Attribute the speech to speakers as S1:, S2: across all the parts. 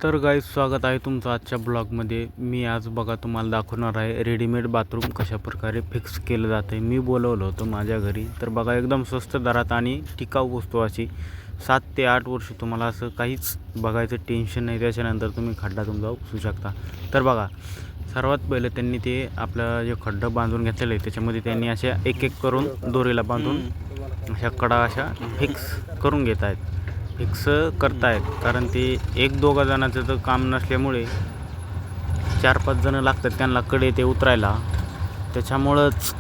S1: तर गाईस, स्वागत आहे तुमचं आजच्या ब्लॉगमध्ये. मी आज बघा तुम्हाला दाखवणार आहे रेडीमेड बाथरूम कशाप्रकारे फिक्स केलं जातं. मी बोलवलं होतं माझ्या घरी. तर बघा, एकदम स्वस्त दरात आणि टिकाऊ वस्तू अशी 7 ते 8 वर्ष तुम्हाला असं काहीच बघायचं टेन्शन नाही. त्याच्यानंतर तुम्ही खड्डा तुमचा उपसू शकता. तर बघा, सर्वात पहिले त्यांनी ते आपलं जे खड्डं बांधून घेतलेलं आहे त्याच्यामध्ये त्यांनी अशा एक एक करून दोरीला बांधून अशा कडा अशा फिक्स करून घेत आहेत. फिक्स करतायत कारण ते 1-2 जणांचं तर काम नसल्यामुळे 4-5 जणं लागतात त्यांना कडे ते उतरायला, त्याच्यामुळंच.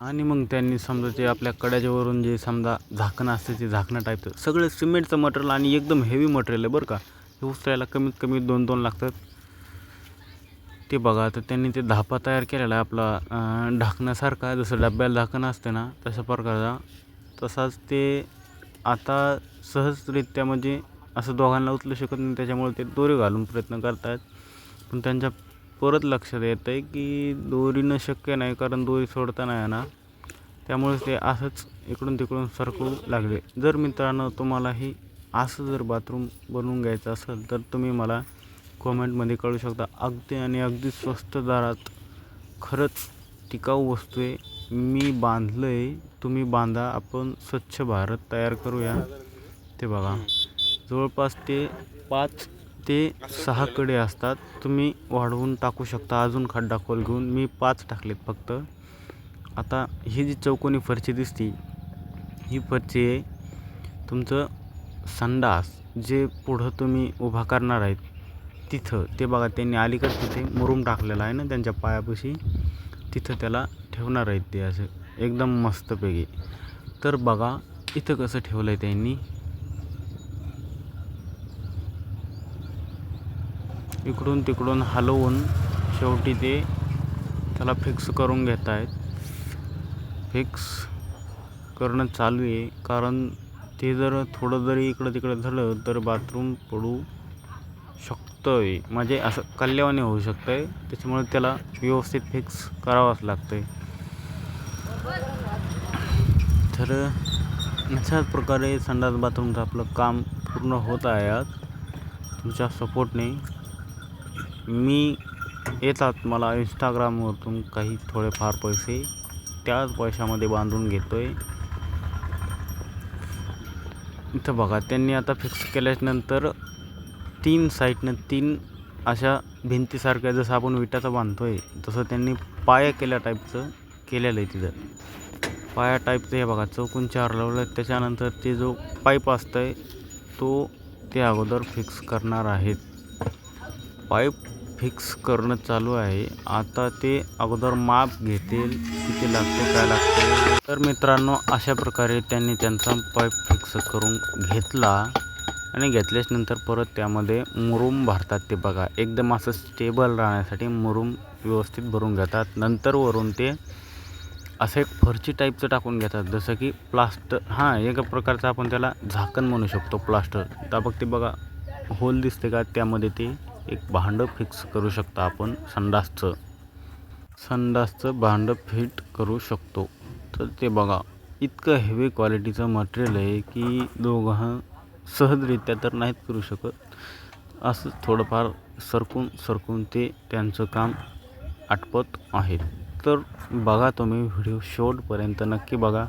S1: आणि मग त्यांनी समजा ते आपल्या कड्याच्यावरून जे समजा झाकणं असतं ते झाकणं टाईपचं सगळं सिमेंटचं मटेरियल आणि एकदम हेवी मटेरियल आहे बरं का. हे उचलायला कमीत कमी 2-2 लागतात. ते बघा, तर त्यांनी ते धापा तयार केलेला आहे आपला ढाकण्यासारखा, जसं डब्याला झाकण असते ना तशा प्रकारचा. तसाच ते आता सहजरित्या म्हणजे असं दोघांना उचलू शकत नाही, त्याच्यामुळे ते दोरी घालून प्रयत्न करत आहेत. पण त्यांच्या परत लक्षात येतं आहे की दोरीनं शक्य नाही, कारण दोरी सोडता नाही ना, त्यामुळे ते असंच इकडून तिकडून सरकू लागले. जर मित्रांनो तुम्हालाही असं जर बाथरूम बनवून घ्यायचं असेल तर तुम्ही मला कॉमेंटमध्ये कळू शकता. अगदी आणि अगदी स्वस्त दरात खरंच टिकाऊ वस्तू आहे. मी बांधलं आहे, तुम्ही बांधा. आपण स्वच्छ भारत तयार करूया. ते बघा, जवळपास ते 5 ते 6 कडे असतात. तुम्ही वाढवून टाकू शकता अजून खड्डा खोल घेऊन. मी 5 टाकलेत फक्त. आता ही जी चौकोनी फरची दिसती, ही फरची आहे तुमचं संडास जे पुढं तुम्ही उभा करणार आहेत तिथं. ते बघा, त्यांनी अलीकडे तिथे मुरूम टाकलेला आहे ना त्यांच्या पायापाशी, तिथं त्याला ठेवणार आहेत ते असं एकदम मस्तपैकी. तर बघा इथं कसं ठेवलं आहे त्यांनी, इकडून तिकडून हलवून शेवटी ते त्याला फिक्स करून घेत आहेत. फिक्स करणं चालू आहे, कारण ते जर थोडं जरी इकडं तिकडं झालं तर बाथरूम पडू शकतं आहे, म्हणजे असं कल्यावाने होऊ शकतं आहे. त्याच्यामुळे त्याला व्यवस्थित फिक्स करावंच लागतं आहे. तर अशाच प्रकारे संडास बाथरूमचं आपलं काम पूर्ण होत आहे आज तुमच्या सपोर्टने. मी येतात मला इंस्टाग्रामवरून काही थोडेफार पैसे, त्याच पैशामध्ये बांधून घेतो आहे. इथं बघा, त्यांनी आता फिक्स केल्यानंतर 3 साईडनं 3 अशा भिंतीसारख्या, जसं आपण विटाचं बांधतो आहे तसं त्यांनी पाया केल्या टाईपचं केलेलं आहे. तिथं पाया टाईपचं हे बघा चौकोन 4 लावलं. त्याच्यानंतर ते जो पाईप असतं आहे तो ते अगोदर फिक्स करणार आहेत. पाईप फिक्स करणं चालू आहे. आता ते अगोदर माप घेतील किती लागते काय लागते. तर मित्रांनो, अशा प्रकारे त्यांनी त्यांचा पाईप फिक्स करून घेतला आणि घेतल्यानंतर परत त्यामध्ये मुरूम भरतात. ते बघा, एकदम असं स्टेबल राहण्यासाठी मुरूम व्यवस्थित भरून घेतात. नंतर वरून ते असं एक फरची टाईपचं टाकून घेतात, जसं की प्लास्टर. एका प्रकारचं आपण त्याला झाकण म्हणू शकतो, प्लास्टर. तर बघ ते बघा होल दिसते का, त्यामध्ये ते एक भांडं फिक्स करू शकता आपण. संडासचं भांडं फिट करू शकतो. तर ते बघा, इतकं हेवी क्वालिटीचं मटेरियल आहे की दोघं सहजरित्या तर नाहीत करू शकत. असं थोडंफार सरकून ते त्यांचं काम आटपत आहेत. तर बघा, तुम्ही व्हिडिओ शेवटपर्यंत नक्की बघा.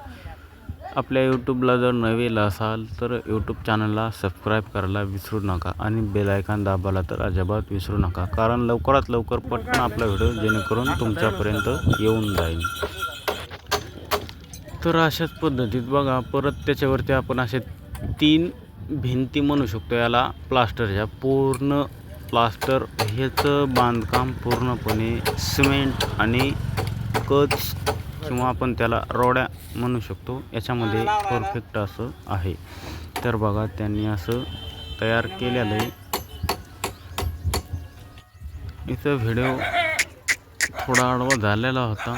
S1: आपल्या यूट्यूबला जर नवीन असाल तर यूट्यूब चॅनलला सबस्क्राईब करायला विसरू नका आणि बेल आयकॉन दाबायला तर अजिबात विसरू नका, कारण लवकरात लवकर पटकन आपला व्हिडिओ जेणेकरून तुमच्यापर्यंत येऊन जाईल. तर अशाच पद्धतीत बघा, परत त्याच्यावरती आपण असे 3 भिंती म्हणू शकतो याला प्लास्टरच्या. पूर्ण प्लास्टर ह्याचं बांधकाम पूर्णपणे सिमेंट आणि कच किंवा आपण त्याला रोड्या म्हणू शकतो याच्यामध्ये परफेक्ट असं आहे. तर बघा, त्यांनी असं तयार केलेलं आहे. इथं व्हिडिओ थोडा आडवा झालेला होता.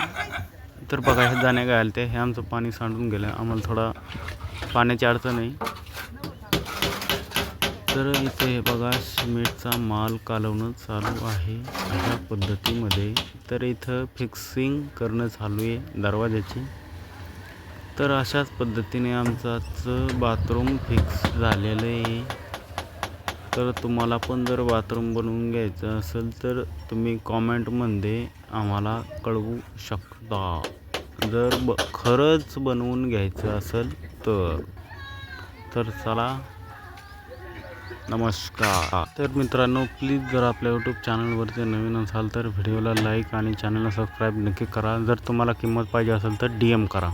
S1: तर बघा, हे जाण्या काय आलं ते, हे आमचं पाणी सांडून गेलं. आम्हाला थोडा पाण्याची अडचण आहे. तर इथे हे बघा, सिमेंटचा माल कालवणं चालू आहे अशा पद्धतीमध्ये. तर इथं फिक्सिंग करणं चालू आहे दरवाजाची. तर अशाच पद्धतीने आमचं बाथरूम फिक्स झालेलं आहे. तर तुम्हाला पण जर बाथरूम बनवून घ्यायचं असेल तर तुम्ही कॉमेंटमध्ये आम्हाला कळवू शकता. जर खरंच बनवून घ्यायचं असेल तर चला, नमस्कार. तर मित्रांनो, प्लीज जर आपल्या यूट्यूब चॅनलवरती नवीन असाल तर व्हिडिओला लाईक आणि चॅनलला सबस्क्राईब नक्की करा. जर तुम्हाला किंमत पाहिजे असेल तर DM करा.